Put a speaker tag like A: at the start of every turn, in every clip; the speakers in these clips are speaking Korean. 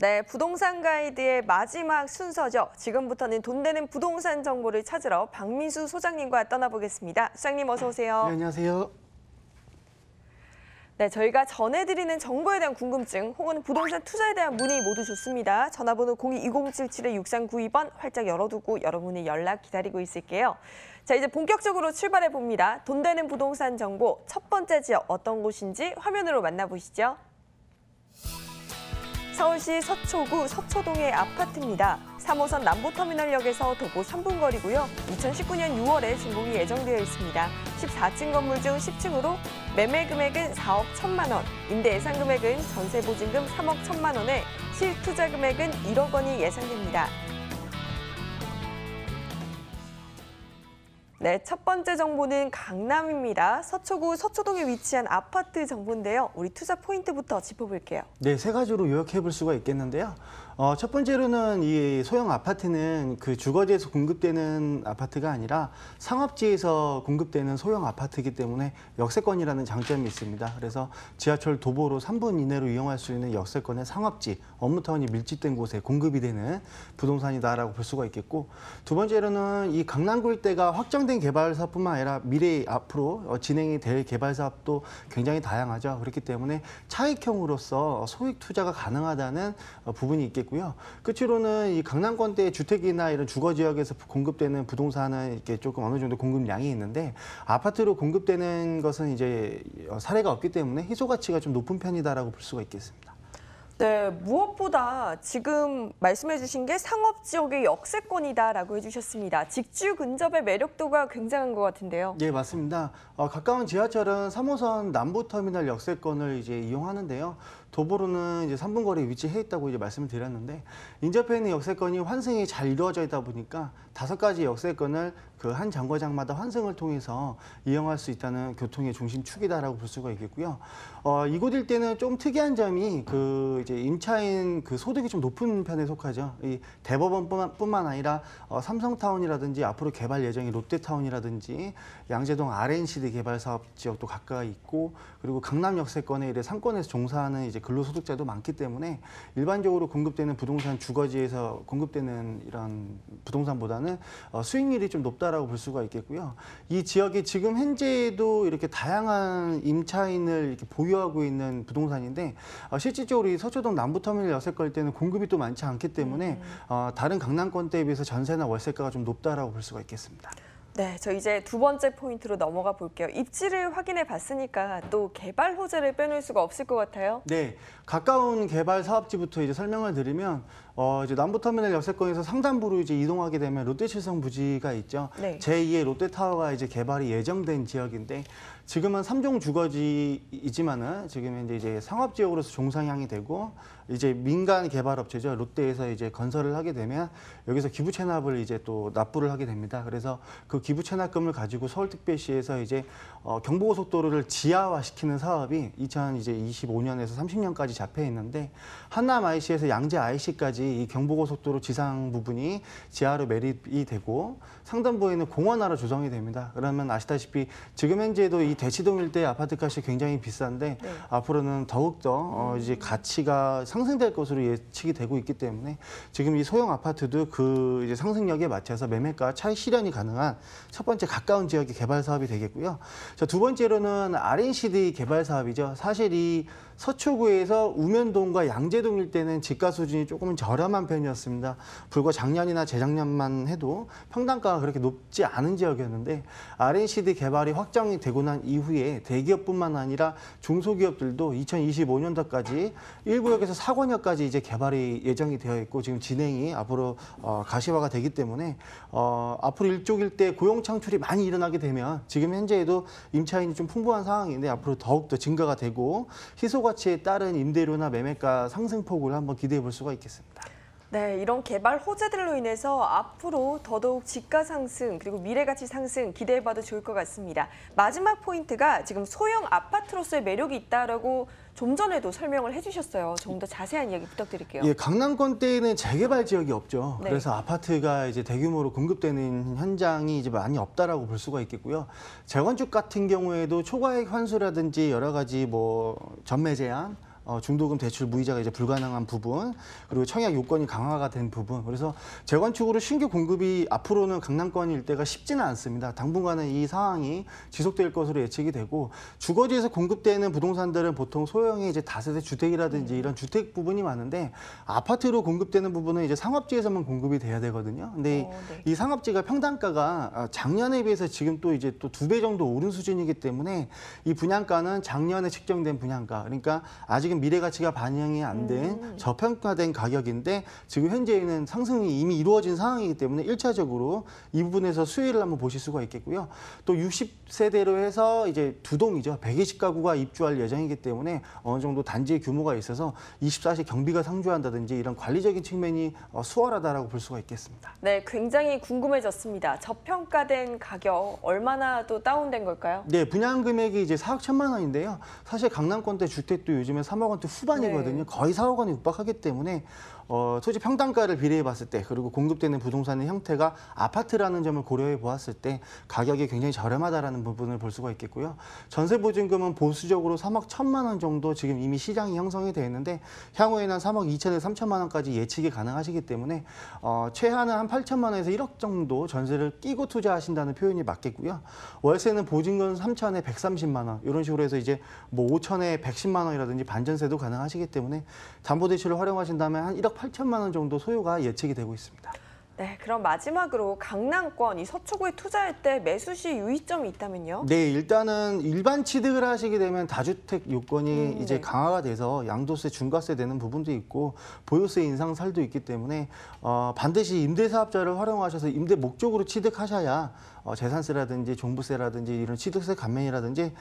A: 네, 부동산 가이드의 마지막 순서죠. 지금부터는 돈 되는 부동산 정보를 찾으러 박민수 소장님과 떠나보겠습니다. 소장님 어서 오세요.
B: 네, 안녕하세요.
A: 네, 저희가 전해드리는 정보에 대한 궁금증 혹은 부동산 투자에 대한 문의 모두 좋습니다. 전화번호 02-2077-6392번 활짝 열어두고 여러분의 연락 기다리고 있을게요. 자, 이제 본격적으로 출발해 봅니다. 돈 되는 부동산 정보 첫 번째 지역 어떤 곳인지 화면으로 만나보시죠. 서울시 서초구 서초동의 아파트입니다. 3호선 남부터미널역에서 도보 3분 거리고요. 2019년 6월에 준공이 예정되어 있습니다. 14층 건물 중 10층으로 매매 금액은 4억 1천만 원, 임대 예상 금액은 전세 보증금 3억 1천만 원에 실투자 금액은 1억 원이 예상됩니다. 네, 첫 번째 정보는 강남입니다. 서초구 서초동에 위치한 아파트 정보인데요. 우리 투자 포인트부터 짚어볼게요.
B: 네, 세 가지로 요약해 볼 수가 있겠는데요. 첫 번째로는 이 소형 아파트는 그 주거지에서 공급되는 아파트가 아니라 상업지에서 공급되는 소형 아파트이기 때문에 역세권이라는 장점이 있습니다. 그래서 지하철 도보로 3분 이내로 이용할 수 있는 역세권의 상업지, 업무타운이 밀집된 곳에 공급이 되는 부동산이다라고 볼 수가 있겠고, 두 번째로는 이 강남구 일대가 확정된 개발 사업뿐만 아니라 미래 앞으로 진행이 될 개발 사업도 굉장히 다양하죠. 그렇기 때문에 차익형으로서 소액 투자가 가능하다는 부분이 있겠고요. 끝으로는 이 강남권대 주택이나 이런 주거 지역에서 공급되는 부동산은 이렇게 조금 어느 정도 공급량이 있는데 아파트로 공급되는 것은 이제 사례가 없기 때문에 희소 가치가 좀 높은 편이다라고 볼 수가 있겠습니다.
A: 네, 무엇보다 지금 말씀해 주신 게 상업지역의 역세권이다라고 해주셨습니다. 직주 근접의 매력도가 굉장한 것 같은데요.
B: 네, 맞습니다. 가까운 지하철은 3호선 남부터미널 역세권을 이제 이용하는데요. 도보로는 이제 3분 거리에 위치해 있다고 이제 말씀을 드렸는데 인접해 있는 역세권이 환승이 잘 이루어져 있다 보니까 5가지 역세권을 그 한 정거장마다 환승을 통해서 이용할 수 있다는 교통의 중심축이다라고 볼 수가 있겠고요. 이곳 일대는 좀 특이한 점이 그 이제 임차인 그 소득이 좀 높은 편에 속하죠. 이 대법원뿐만 아니라 삼성타운이라든지 앞으로 개발 예정인 롯데타운이라든지 양재동 RNCD 개발 사업 지역도 가까이 있고 그리고 강남 역세권에 이래 상권에서 종사하는 이제 근로소득자도 많기 때문에 일반적으로 공급되는 부동산 주거지에서 공급되는 이런 부동산보다는 수익률이 좀 높다라고 볼 수가 있겠고요. 이 지역이 지금 현재도 이렇게 다양한 임차인을 이렇게 보유하고 있는 부동산인데 실질적으로 이 서초동 남부터미널 역세권 때는 공급이 또 많지 않기 때문에 다른 강남권대에 비해서 전세나 월세가가 좀 높다라고 볼 수가 있겠습니다.
A: 네, 저 이제 두 번째 포인트로 넘어가 볼게요. 입지를 확인해 봤으니까 또 개발 호재를 빼놓을 수가 없을 것 같아요.
B: 네, 가까운 개발 사업지부터 이제 설명을 드리면 이제 남부터미널 역세권에서 상단부로 이제 이동하게 되면 롯데칠성 부지가 있죠.
A: 네.
B: 제2의 롯데타워가 이제 개발이 예정된 지역인데 지금은 3종 주거지이지만은 지금은 이제 상업지역으로서 종상향이 되고 이제 민간 개발업체죠. 롯데에서 이제 건설을 하게 되면 여기서 기부 체납을 이제 또 납부를 하게 됩니다. 그래서 그 기부 체납금을 가지고 서울특별시에서 이제 경부고속도로를 지하화시키는 사업이 2025년에서 30년까지 잡혀 있는데 한남 IC에서 양재 IC까지 이 경부고속도로 지상 부분이 지하로 매립이 되고 상단부에는 공원화로 조성이 됩니다. 그러면 아시다시피 지금 현재도 이 대치동 일대 아파트 값이 굉장히 비싼데
A: 네.
B: 앞으로는 더욱더 이제 가치가 상승될 것으로 예측이 되고 있기 때문에 지금 이 소형 아파트도 그 이제 상승력에 맞춰서 매매가 차익 실현이 가능한 첫 번째 가까운 지역의 개발 사업이 되겠고요. 자, 두 번째로는 RNCD 개발 사업이죠. 사실 이 서초구에서 우면동과 양재동 일대는 집가 수준이 조금은 저렴한 편이었습니다. 불과 작년이나 재작년만 해도 평당가가 그렇게 높지 않은 지역이었는데 RNCD 개발이 확정이 되고 난 이후에 대기업뿐만 아니라 중소기업들도 2025년도까지 1구역에서 4권역까지 이제 개발이 예정이 되어 있고 지금 진행이 앞으로 가시화가 되기 때문에 앞으로 이쪽 일대 고용 창출이 많이 일어나게 되면 지금 현재에도 임차인이 좀 풍부한 상황인데 앞으로 더욱더 증가가 되고 희소 가치에 따른 임대료나 매매가 상승폭을 한번 기대해 볼 수가 있겠습니다.
A: 네, 이런 개발 호재들로 인해서 앞으로 더더욱 지가 상승 그리고 미래가치 상승 기대해봐도 좋을 것 같습니다. 마지막 포인트가 지금 소형 아파트로서의 매력이 있다라고 좀 전에도 설명을 해주셨어요. 조금 더 자세한 이야기 부탁드릴게요.
B: 예, 강남권대에는 재개발 지역이 없죠.
A: 네.
B: 그래서 아파트가 이제 대규모로 공급되는 현장이 이제 많이 없다라고 볼 수가 있겠고요. 재건축 같은 경우에도 초과액 환수라든지 여러 가지 뭐 전매 제한 중도금 대출 무이자가 이제 불가능한 부분, 그리고 청약 요건이 강화가 된 부분. 그래서 재건축으로 신규 공급이 앞으로는 강남권 일대가 쉽지는 않습니다. 당분간은 이 상황이 지속될 것으로 예측이 되고, 주거지에서 공급되는 부동산들은 보통 소형의 이제 다세대 주택이라든지 이런 주택 부분이 많은데, 아파트로 공급되는 부분은 이제 상업지에서만 공급이 돼야 되거든요. 근데
A: 네.
B: 이 상업지가 평당가가 작년에 비해서 지금 또 이제 또 2배 정도 오른 수준이기 때문에 이 분양가는 작년에 측정된 분양가, 그러니까 아직은 미래 가치가 반영이 안 된 저평가된 가격인데, 지금 현재는 상승이 이미 이루어진 상황이기 때문에 1차적으로 이 부분에서 수혜를 한번 보실 수가 있겠고요. 또 60세대로 해서 이제 두 동이죠. 120가구가 입주할 예정이기 때문에 어느 정도 단지의 규모가 있어서 24시 경비가 상주한다든지 이런 관리적인 측면이 수월하다라고 볼 수가 있겠습니다.
A: 네, 굉장히 궁금해졌습니다. 저평가된 가격 얼마나 또 다운된 걸까요?
B: 네, 분양 금액이 이제 4억 1천만 원인데요. 사실 강남권대 주택도 요즘에 3억 원대 후반이거든요.
A: 네.
B: 거의 4억 원에 육박하기 때문에 토지 평당가를 비례해 봤을 때, 그리고 공급되는 부동산의 형태가 아파트라는 점을 고려해 보았을 때 가격이 굉장히 저렴하다라는 부분을 볼 수가 있겠고요. 전세 보증금은 보수적으로 3억 1천만 원 정도 지금 이미 시장이 형성이 되어 있는데, 향후에는 3억 2천에서 3천만 원까지 예측이 가능하시기 때문에 최하는 한 8천만 원에서 1억 정도 전세를 끼고 투자하신다는 표현이 맞겠고요. 월세는 보증금 3천에 130만 원 이런 식으로 해서 이제 뭐 5천에 110만 원이라든지 반전세도 가능하시기 때문에 담보대출을 활용하신다면 한 1억 8천만 원 정도 소요가 예측이 되고 있습니다.
A: 네, 그럼 마지막으로 강남권 이 서초구에 투자할 때 매수 시 유의점이 있다면요?
B: 네, 일단은 일반 취득을 하시게 되면 다주택 요건이 이제
A: 네.
B: 강화가 돼서 양도세, 중과세 되는 부분도 있고 보유세 인상 살도 있기 때문에 반드시 임대사업자를 활용하셔서 임대 목적으로 취득하셔야 재산세라든지 종부세라든지 이런 취득세 감면이라든지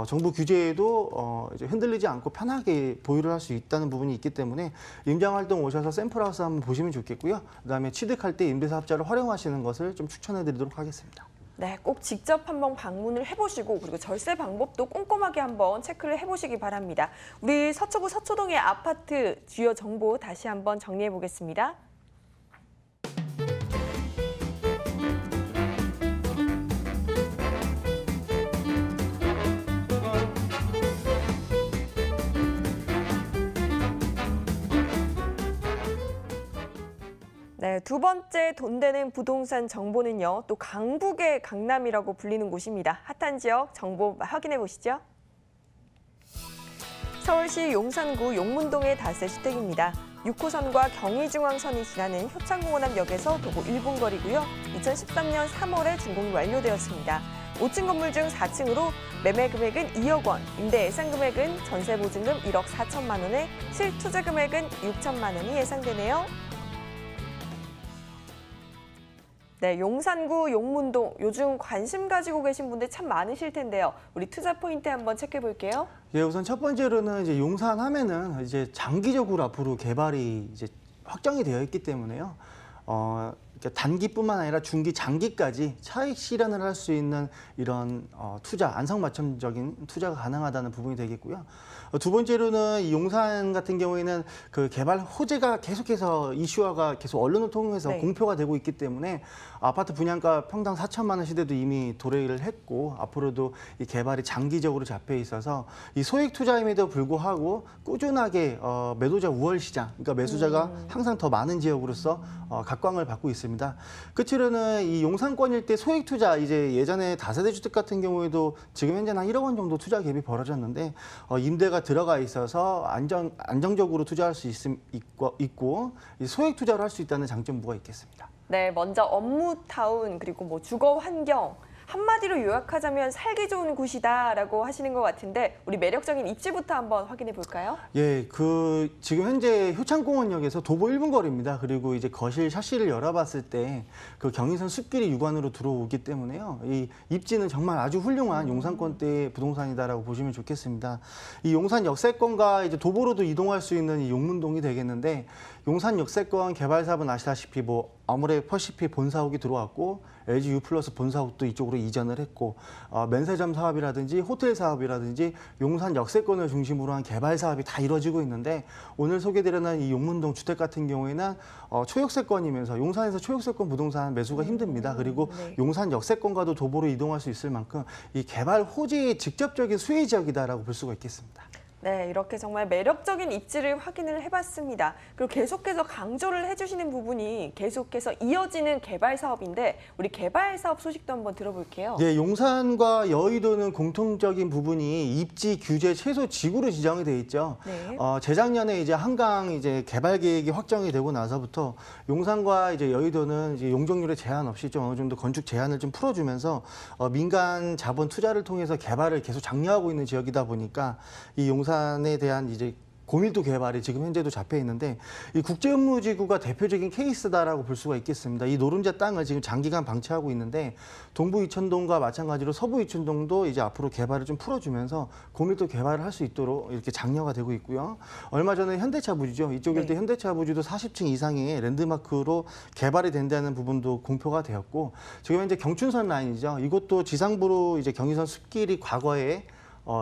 B: 정부 규제에도 이제 흔들리지 않고 편하게 보유를 할 수 있다는 부분이 있기 때문에 임장활동 오셔서 샘플하우스 한번 보시면 좋겠고요. 그다음에 취득할 때 임대사업자를 활용하시는 것을 좀 추천해드리도록 하겠습니다.
A: 네, 꼭 직접 한번 방문을 해보시고 그리고 절세 방법도 꼼꼼하게 한번 체크를 해보시기 바랍니다. 우리 서초구 서초동의 아파트 주요 정보 다시 한번 정리해 보겠습니다. 네, 두 번째 돈 되는 부동산 정보는요. 또 강북의 강남이라고 불리는 곳입니다. 핫한 지역 정보 확인해 보시죠. 서울시 용산구 용문동의 다세 주택입니다. 6호선과 경의중앙선이 지나는 효창공원 앞역에서 도보 1분 거리고요. 2013년 3월에 준공이 완료되었습니다. 5층 건물 중 4층으로 매매 금액은 2억 원, 임대 예상 금액은 전세 보증금 1억 4천만 원에 실투자 금액은 6천만 원이 예상되네요. 네, 용산구 용문동 요즘 관심 가지고 계신 분들 참 많으실 텐데요. 우리 투자 포인트 한번 체크해 볼게요.
B: 예, 우선 첫 번째로는 이제 용산 하면은 이제 장기적으로 앞으로 개발이 이제 확정이 되어 있기 때문에요. 그러니까 단기뿐만 아니라 중기, 장기까지 차익 실현을 할 수 있는 이런 투자, 안성맞춤적인 투자가 가능하다는 부분이 되겠고요. 두 번째로는 이 용산 같은 경우에는 그 개발 호재가 계속해서 이슈화가 계속 언론을 통해서
A: 네.
B: 공표가 되고 있기 때문에 아파트 분양가 평당 4천만 원 시대도 이미 도래를 했고, 앞으로도 이 개발이 장기적으로 잡혀 있어서 이 소액 투자임에도 불구하고 꾸준하게 매도자 우월 시장, 그러니까 매수자가 항상 더 많은 지역으로서 각광을 받고 있습니다. 끝으로는 이 용산권 일대 소액 투자, 이제 예전에 다세대 주택 같은 경우에도 지금 현재는 한 1억 원 정도 투자 갭이 벌어졌는데 임대가 들어가 있어서 안정적으로 투자할 수 있고 이 소액 투자를 할 수 있다는 장점부가 있겠습니다.
A: 네, 먼저 업무타운 그리고 뭐 주거 환경 한마디로 요약하자면 살기 좋은 곳이다라고 하시는 것 같은데 우리 매력적인 입지부터 한번 확인해 볼까요?
B: 예, 지금 현재 효창공원역에서 도보 1분 거리입니다. 그리고 이제 거실 샤시를 열어봤을 때 그 경의선 숲길이 육안으로 들어오기 때문에요. 이 입지는 정말 아주 훌륭한 용산권대의 부동산이다라고 보시면 좋겠습니다. 이 용산 역세권과 이제 도보로도 이동할 수 있는 이 용문동이 되겠는데, 용산 역세권 개발 사업은 아시다시피 뭐 아모레 퍼시픽 본사옥이 들어왔고 LG U 플러스 본사옥도 이쪽으로 이전을 했고 면세점 사업이라든지 호텔 사업이라든지 용산 역세권을 중심으로 한 개발 사업이 다 이루어지고 있는데, 오늘 소개드리는 이 용문동 주택 같은 경우에는 초역세권이면서 용산에서 초역세권 부동산 매수가 힘듭니다. 그리고
A: 네.
B: 용산 역세권과도 도보로 이동할 수 있을 만큼 이 개발 호재의 직접적인 수혜 지역이다라고 볼 수가 있겠습니다.
A: 네, 이렇게 정말 매력적인 입지를 확인을 해봤습니다. 그리고 계속해서 강조를 해주시는 부분이 계속해서 이어지는 개발 사업인데 우리 개발 사업 소식도 한번 들어볼게요.
B: 네, 용산과 여의도는 공통적인 부분이 입지 규제 최소 지구로 지정이 돼 있죠.
A: 네.
B: 재작년에 이제 한강 이제 개발 계획이 확정이 되고 나서부터 용산과 이제 여의도는 이제 용적률에 제한 없이 좀 어느 정도 건축 제한을 좀 풀어주면서 민간 자본 투자를 통해서 개발을 계속 장려하고 있는 지역이다 보니까 이 용산에 대한 이제 고밀도 개발이 지금 현재도 잡혀 있는데 이 국제업무지구가 대표적인 케이스다라고 볼 수가 있겠습니다. 이 노른자 땅을 지금 장기간 방치하고 있는데 동부 이천동과 마찬가지로 서부 이천동도 이제 앞으로 개발을 좀 풀어주면서 고밀도 개발을 할 수 있도록 이렇게 장려가 되고 있고요. 얼마 전에 현대차 부지죠. 이쪽 일대 현대차 부지도 40층 이상의 랜드마크로 개발이 된다는 부분도 공표가 되었고 지금 현재 경춘선 라인이죠. 이것도 지상부로 이제 경의선 숲길이 과거에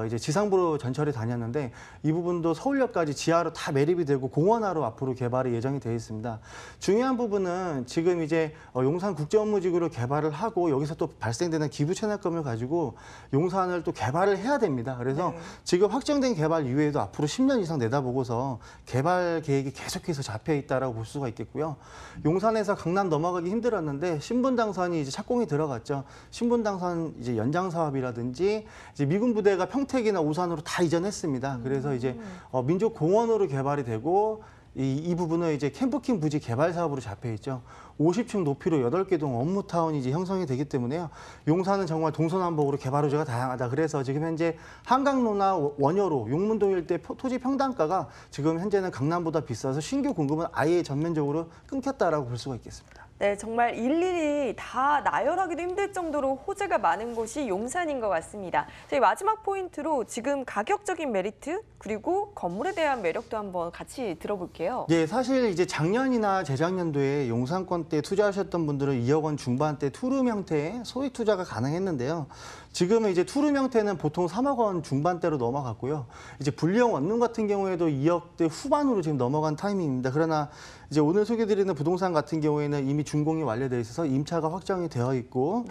B: 이제 지상부로 전철이 다녔는데 이 부분도 서울역까지 지하로 다 매립이 되고 공원화로 앞으로 개발이 예정이 되어 있습니다. 중요한 부분은 지금 이제 용산 국제업무지구로 개발을 하고 여기서 또 발생되는 기부 채납금을 가지고 용산을 또 개발을 해야 됩니다. 그래서 지금 확정된 개발 이외에도 앞으로 10년 이상 내다보고서 개발 계획이 계속해서 잡혀 있다라고 볼 수가 있겠고요. 용산에서 강남 넘어가기 힘들었는데 신분당선이 이제 착공이 들어갔죠. 신분당선 이제 연장 사업이라든지 이제 미군 부대가 평택이나 우산으로 다 이전했습니다. 그래서 이제 민족공원으로 개발이 되고 이 부분은 이제 캠프킹 부지 개발 사업으로 잡혀 있죠. 50층 높이로 8개 동 업무타운이 이제 형성이 되기 때문에요. 용산은 정말 동서남북으로 개발 호재가 다양하다. 그래서 지금 현재 한강로나 원효로, 용문동 일대 토지 평당가가 지금 현재는 강남보다 비싸서 신규 공급은 아예 전면적으로 끊겼다라고 볼 수가 있겠습니다.
A: 네, 정말 일일이 다 나열하기도 힘들 정도로 호재가 많은 곳이 용산인 것 같습니다. 저희 마지막 포인트로 지금 가격적인 메리트 그리고 건물에 대한 매력도 한번 같이 들어볼게요.
B: 예, 사실 이제 작년이나 재작년도에 용산권 때 투자하셨던 분들은 2억 원 중반대 투룸 형태의 소액 투자가 가능했는데요. 지금은 이제 투룸 형태는 보통 3억 원 중반대로 넘어갔고요. 이제 분리형 원룸 같은 경우에도 2억대 후반으로 지금 넘어간 타이밍입니다. 그러나 이제 오늘 소개드리는 부동산 같은 경우에는 이미 준공이 완료되어 있어서 임차가 확정이 되어 있고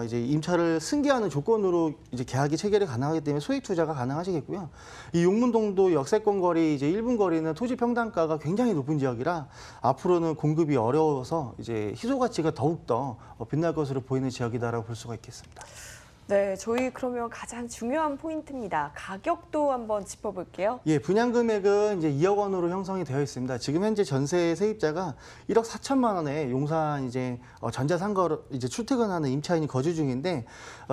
B: 이제 임차를 승계하는 조건으로 이제 계약이 체결이 가능하기 때문에 소액 투자가 가능하시겠고요. 이 용문동도 역세권 거리 이제 1분 거리는 토지 평당가가 굉장히 높은 지역이라 앞으로는 공급이 어려워서 이제 희소 가치가 더욱 더 빛날 것으로 보이는 지역이다라고 볼 수가 있겠습니다.
A: 네, 저희 그러면 가장 중요한 포인트입니다. 가격도 한번 짚어볼게요.
B: 예, 분양 금액은 이제 2억 원으로 형성이 되어 있습니다. 지금 현재 전세 세입자가 1억 4천만 원에 용산 이제 전자상가로 이제 출퇴근하는 임차인이 거주 중인데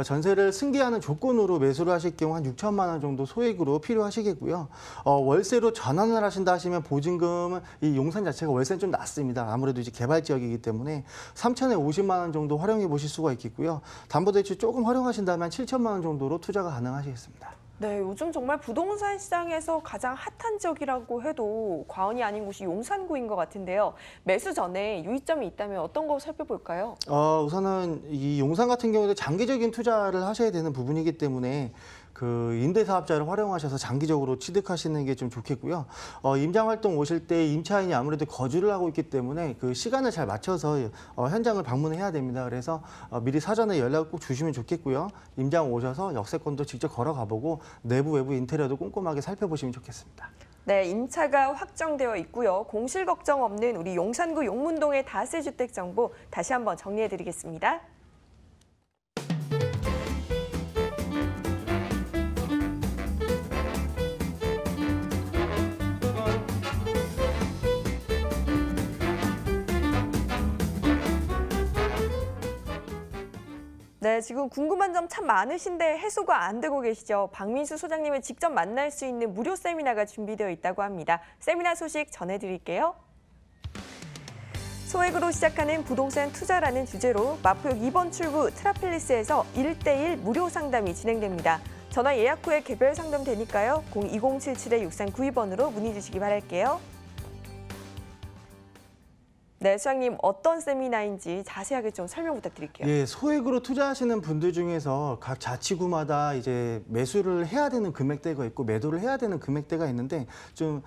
B: 전세를 승계하는 조건으로 매수를 하실 경우 한 6천만 원 정도 소액으로 필요하시겠고요. 월세로 전환을 하신다 하시면 보증금은 이 용산 자체가 월세는 좀 낮습니다. 아무래도 이제 개발 지역이기 때문에 3천에 50만 원 정도 활용해 보실 수가 있겠고요. 담보대출 조금 활용하신다면 7천만 원 정도로 투자가 가능하시겠습니다.
A: 네, 요즘 정말 부동산 시장에서 가장 핫한 지역이라고 해도 과언이 아닌 곳이 용산구인 것 같은데요. 매수 전에 유의점이 있다면 어떤 거 살펴볼까요?
B: 우선은 이 용산 같은 경우도 장기적인 투자를 하셔야 되는 부분이기 때문에 그 임대사업자를 활용하셔서 장기적으로 취득하시는 게 좀 좋겠고요. 임장활동 오실 때 임차인이 아무래도 거주를 하고 있기 때문에 그 시간을 잘 맞춰서 현장을 방문해야 됩니다. 그래서 미리 사전에 연락을 꼭 주시면 좋겠고요. 임장 오셔서 역세권도 직접 걸어가보고 내부 외부 인테리어도 꼼꼼하게 살펴보시면 좋겠습니다.
A: 네, 임차가 확정되어 있고요. 공실 걱정 없는 우리 용산구 용문동의 다세주택 정보 다시 한번 정리해드리겠습니다. 네, 지금 궁금한 점 참 많으신데 해소가 안 되고 계시죠? 박민수 소장님을 직접 만날 수 있는 무료 세미나가 준비되어 있다고 합니다. 세미나 소식 전해드릴게요. 소액으로 시작하는 부동산 투자라는 주제로 마포역 2번 출구 트라필리스에서 1대1 무료 상담이 진행됩니다. 전화 예약 후에 개별 상담 되니까요. 02077-6392번으로 문의 주시기 바랄게요. 네, 소장님 어떤 세미나인지 자세하게 좀 설명 부탁드릴게요.
B: 예, 소액으로 투자하시는 분들 중에서 각 자치구마다 이제 매수를 해야 되는 금액대가 있고 매도를 해야 되는 금액대가 있는데 좀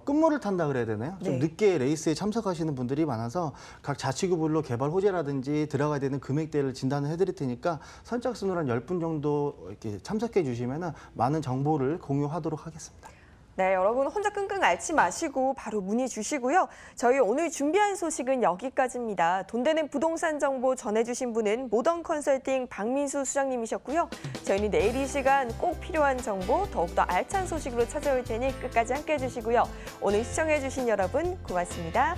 B: 끝물을 탄다 그래야 되나요? 좀 늦게 레이스에 참석하시는 분들이 많아서 각 자치구별로 개발 호재라든지 들어가야 되는 금액대를 진단을 해드릴 테니까 선착순으로 한 10분 정도 이렇게 참석해 주시면 많은 정보를 공유하도록 하겠습니다.
A: 네, 여러분 혼자 끙끙 앓지 마시고 바로 문의 주시고요. 저희 오늘 준비한 소식은 여기까지입니다. 돈 되는 부동산 정보 전해주신 분은 모던 컨설팅 박민수 수장님이셨고요. 저희는 내일 이 시간 꼭 필요한 정보 더욱더 알찬 소식으로 찾아올 테니 끝까지 함께해 주시고요. 오늘 시청해 주신 여러분 고맙습니다.